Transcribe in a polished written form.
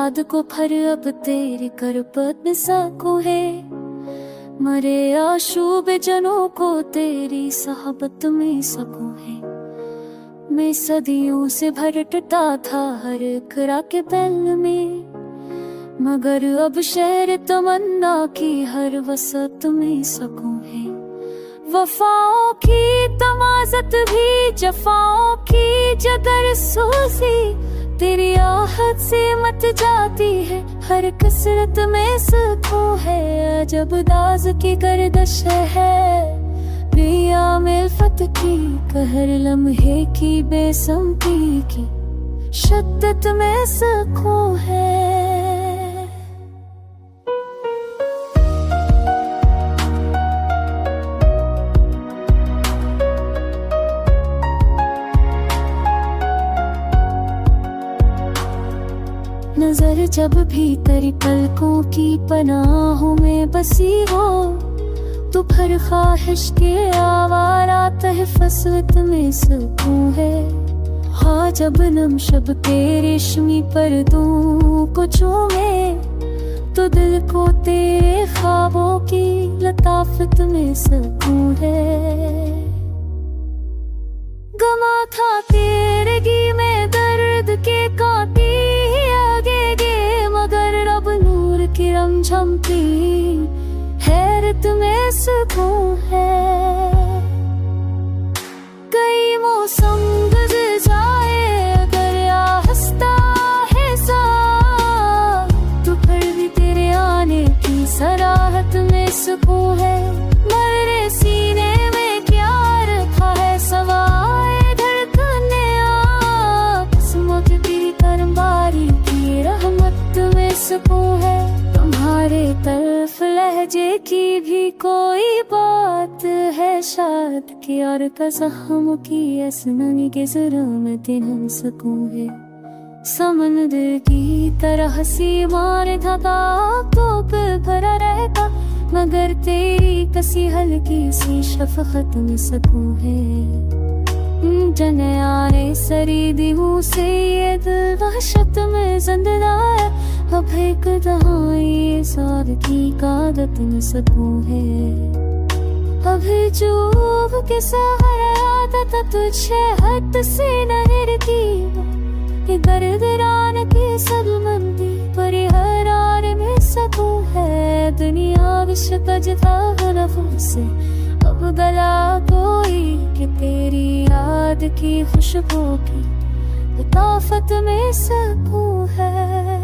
याद को भर अब तेरे करपत में सकूं है। मरे आशूब जनों को तेरी साहबत में सकूं है। मैं सदियों से भटकता था हर करा के पल में, मगर अब शहर तमन्ना की हर वसत में सकूं है। वफाओं की तमाज़त भी जफाओं की जगर सोसी, तेरी आहट से मत जाती है हर कसरत में सकूं है। जब दाज की गर्दिश है रिया मिल्फत की, कहर लम्हे की बेसमती की शिद्दत में सकूं है। नजर जब भी तेरी पलकों की पनाहों में बसी हो, तो फिर ख्वाहिश के आवारा तहफ़्फ़ुज़ में सकूं है। हाँ जब नम शब के रेशमी पर्दों को चूमे, तो दिल को तेरे ख्वाबों की लताफत में सकूं है। गमा था तेरे गी में दर्द के कांटे आगे गे, मगर रब नूर की रमझमती हैरत में सकूं है। कई मौसम गुज़र जाए अगर हंसता है सा, तो फिर भी तेरे आने की सराहत में सकूं है। मेरे सीने में क्या रखा है सवाए धड़कने, किस्मत की करमबारी की रहमत में सकूं है। तुम्हारे तरफ लहजे की भी कोई बात है शायद की, और कसम की असननी के ज़रा में दिन सकूं है। समंदर की तरह सीमाएं था तो भरा रहता, मगर तेरी कसी हल्की सी शफ़क़त में सकूं है। जनाने सरीदी मुँह से ये दिल वहशत में ज़िंदा है, अब एक दहाई साद की कादत में सकूं है। अभी चूब के सहारे आता तुझे हद से नहर की, ये दर्दरान की सदमंदी परिहराने में सकूं है। दुनिया विश्व जता से अब गला कोई कि तेरी याद की खुशबू की लताफत में सकूं है।